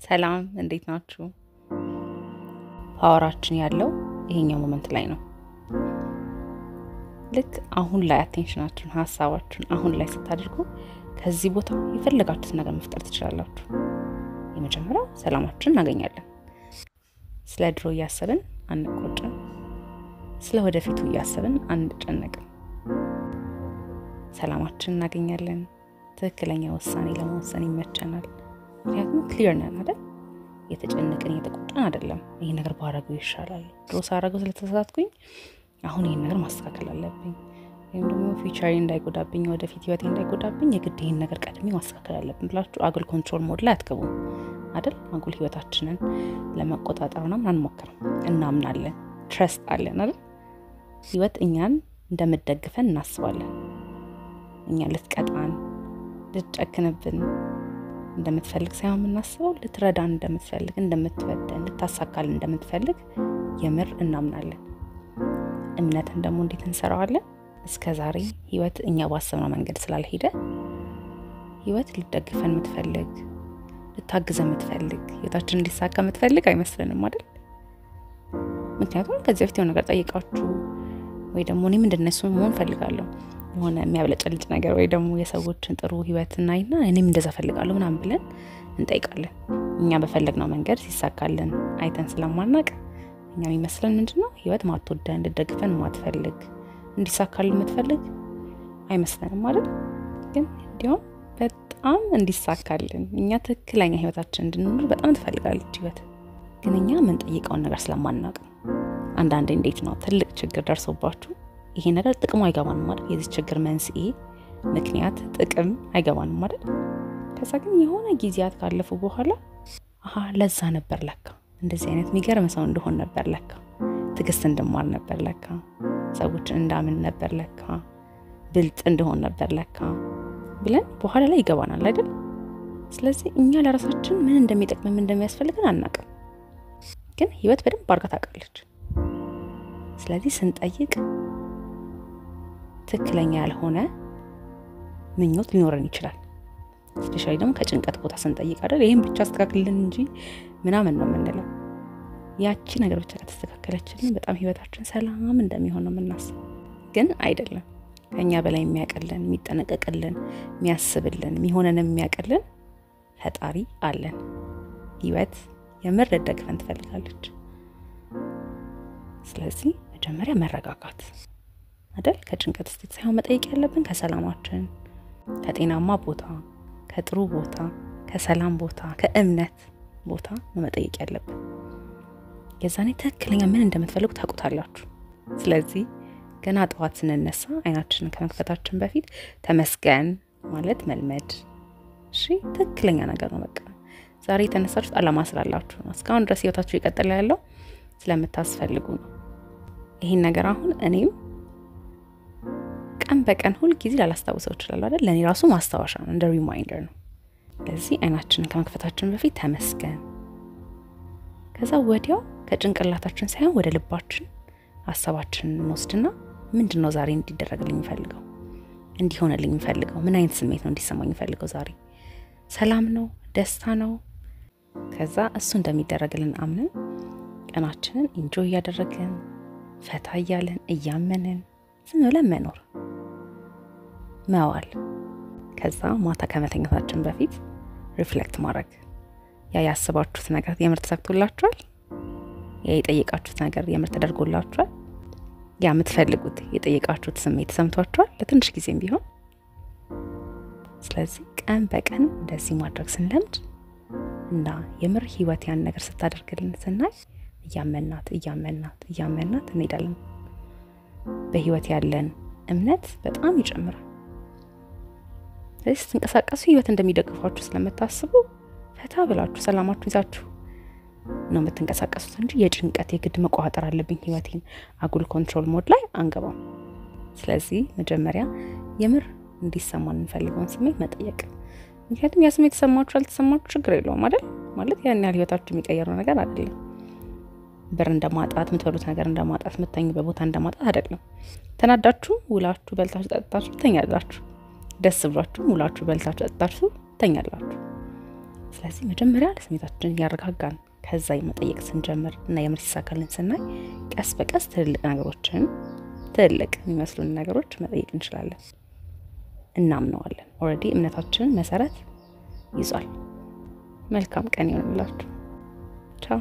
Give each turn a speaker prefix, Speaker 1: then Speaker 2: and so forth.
Speaker 1: ሰላም እንዴት ናችሁ? ፓወራችን ያለው ይሄኛው ሞመንት ላይ ነው። ልክ አሁን ላይ አቴንሽናችሁን ሐሳባችሁን አሁን ላይ ስታደርጉ ከዚህ ቦታ የፈለጋችሁት ነገር መፍጠር ትችላላችሁ። የመጀመሪያው ሰላማችንን እናገኛለን። ስለ ድሮ እያሰብን አንቆጭም። ስለ ወደፊቱ እያሰብን አንጨነቅም። ሰላማችንን እናገኛለን። ትክክለኛ ውሳኔ ለመወሰን ይመቸናል። ምክንያቱም ክሊር ነን አይደል? የተጨነቅን የተቆጣን አይደለም። ይሄ ነገር ባረገው ይሻላል። ድሮ ሳረገው ስለተሳሳትኩኝ አሁን ይሄን ነገር ማስተካከል አለብኝ። ወይም ደግሞ ፊውቸሪ እንዳይጎዳብኝ ወደፊት ህይወቴ እንዳይጎዳብኝ የግድ ይሄን ነገር ቀድሜ ማስተካከል አለብኝ ብላችሁ አጉል ኮንትሮል ሞድ ላይ አትገቡም አይደል? አጉል ህይወታችንን ለመቆጣጠር ምናምን አንሞክርም። እናምናለን፣ ትረስት አለን አይደል? ህይወት እኛን እንደምትደግፈን እናስባለን። እኛን ልትቀጣን ልትጨክንብን እንደምትፈልግ ሳይሆን የምናስበው ልትረዳን እንደምትፈልግ፣ እንደምትወደን፣ ልታሳካልን እንደምትፈልግ የምር እናምናለን። እምነትን ደግሞ እንዴት እንሰራዋለን? እስከዛሬ ህይወት እኛ ባሰብነው መንገድ ስላልሄደ ህይወት ልትደግፈን የምትፈልግ፣ ልታግዘን የምትፈልግ፣ ህይወታችን እንዲሳካ የምትፈልግ አይመስልንም አይደል? ምክንያቱም ከዚህ በፊት የሆነ ነገር ጠይቃችሁ ወይ ደግሞ እኔ ምንድነው እሱ መሆን ፈልጋለሁ የሆነ የሚያብለጨልጭ ነገር ወይ ደግሞ የሰዎችን ጥሩ ህይወት እናይና እኔም እንደዛ ፈልጋለሁ ምናምን ብለን እንጠይቃለን። እኛ በፈለግነው መንገድ ሲሳካልን አይተን ስለማናቅ እኛ የሚመስለን ምንድነው ህይወት ማትወደን፣ እንድትደግፈን ማትፈልግ፣ እንዲሳካልን የምትፈልግ አይመስለንም አይደል? ግን እንዲያውም በጣም እንዲሳካልን እኛ ትክክለኛ ህይወታችን እንድንኖር በጣም ትፈልጋለች ህይወት። ግን እኛ የምንጠይቀውን ነገር ስለማናቅ ነው። አንዳንዴ እንዴት ነው ትልቅ ችግር ደርሶባችሁ ይሄ ነገር ጥቅሙ አይገባንም ማለት የዚህ ችግር መንስኤ ምክንያት ጥቅም አይገባንም ማለት ከዛ ግን የሆነ ጊዜያት ካለፉ በኋላ ለዛ ነበር ለካ እንደዚህ አይነት የሚገርም ሰው እንደሆን ነበር ለካ ትግስት እንደማር ነበር ለካ ሰዎችን እንዳምን ነበር ለካ ብልጥ እንደሆን ነበር ለካ ብለን በኋላ ላይ ይገባናል አይደል? ስለዚህ እኛ ለራሳችን ምን እንደሚጠቅም ምን እንደሚያስፈልገን አናውቅም። ግን ህይወት በደንብ አድርጋ ታውቃለች። ስለዚህ ስንጠይቅ ትክክለኛ ያልሆነ ምኞት ሊኖረን ይችላል። ስፔሻሊ ደግሞ ከጭንቀት ቦታ ስንጠይቅ አይደል? ይሄን ብቻ አስተካክልልን እንጂ ምናምን ነው የምንለው። ያቺ ነገር ብቻ ከተስተካከለችልን በጣም ህይወታችን ሰላም እንደሚሆን ነው የምናስበው። ግን አይደለም። ከኛ በላይ የሚያቀልን፣ የሚጠነቀቅልን፣ የሚያስብልን፣ የሚሆነን የሚያቀልን ፈጣሪ አለን። ህይወት የምር ደግፈን ትፈልጋለች። ስለዚህ መጀመሪያ መረጋጋት አይደል? ከጭንቀት ውስጥ ሳይሆን መጠየቅ ያለብን ከሰላማችን፣ ከጤናማ ቦታ፣ ከጥሩ ቦታ፣ ከሰላም ቦታ፣ ከእምነት ቦታ መጠየቅ ያለብን። የዛኔ ትክክለኛ ምን እንደምትፈልጉ ታውቁታላችሁ። ስለዚህ ገና ጠዋት ስንነሳ አይናችንን ከመክፈታችን በፊት ተመስገን ማለት መልመድ። እሺ፣ ትክክለኛ ነገር ነው። በቃ ዛሬ የተነሳችሁት አላማ ስላላችሁ ነው። እስካሁን ድረስ ህይወታችሁ ይቀጥል ያለው ስለምታስፈልጉ ነው። ይሄን ነገር አሁን እኔም ቀን በቀን ሁሉ ጊዜ ላላስታውሰው እችላለሁ አይደል? ለኔ ራሱ ማስታወሻ ነው፣ እንደ ሪማይንደር ነው። ስለዚህ አይናችንን ከመክፈታችን በፊት ተመስገን። ከዛ ወዲያው ከጭንቅላታችን ሳይሆን ወደ ልባችን ሐሳባችንን እንወስድና ምንድነው ዛሬ እንዲደረግልኝ ፈልገው፣ እንዲሆንልኝ ፈልገው፣ ምን አይነት ስሜት ነው እንዲሰማኝ ፈልገው? ዛሬ ሰላም ነው? ደስታ ነው? ከዛ እሱ እንደሚደረግልን አምነን ቀናችንን ኢንጆይ እያደረግን ፈታ እያለን እያመንን ዝም ብለን መኖር መዋል። ከዛ ማታ ከመተኛታችን በፊት ሪፍሌክት ማድረግ። ያ ያስባችሁት ነገር የምር ተሳክቶላችኋል? ያ የጠየቃችሁት ነገር የምር ተደርጎላችኋል? ያ የምትፈልጉት የጠየቃችሁት ስሜት ተሰምቷችኋል? ለትንሽ ጊዜም ቢሆን። ስለዚህ ቀን በቀን እንደዚህ ማድረግ ስንለምድ እና የምር ህይወት ያን ነገር ስታደርግልን ስናይ እያመናት እንሄዳለን። በህይወት ያለን እምነት በጣም ይጨምራል። ስለዚህ ስትንቀሳቀሱ ህይወት እንደሚደግፋችሁ ስለምታስቡ ፈታ ብላችሁ ሰላማችሁ ይዛችሁ ነው የምትንቀሳቀሱት እንጂ የጭንቀት የግድ መቆጣጠር አለብኝ ህይወቴን አጉል ኮንትሮል ሞድ ላይ አንገባም። ስለዚህ መጀመሪያ የምር እንዲሰማን እንፈልገውን ስሜት መጠየቅ። ምክንያቱም ያ ስሜት ተሰማችሁ አልተሰማችሁ ችግር የለውም አይደል? ማለት ያን ያህል ህይወታችሁ የሚቀየረው ነገር አይደለም። ብር እንደማጣት፣ የምትበሉት ነገር እንደማጣት፣ የምትተኙበት ቦታ እንደማጣት አይደለም። ተናዳችሁ ውላችሁ በልታችሁ ጠጥታችሁ ትተኛላችሁ። ደስ ብሏችሁ ውላችሁ በልታችሁ ጠጥታችሁ ትተኛላችሁ። ስለዚህ መጀመሪያ ለስሜታችን ያረጋጋን ከዛ የመጠየቅ ስንጀምር እና የምር ሲሳካልን ስናይ ቀስ በቀስ ትልቅ የሚመስሉን ነገሮች መጠየቅ እንችላለን። እናምነዋለን። ኦልሬዲ እምነታችንን መሰረት ይዟል። መልካም ቀን ይሁንላችሁ። ቻው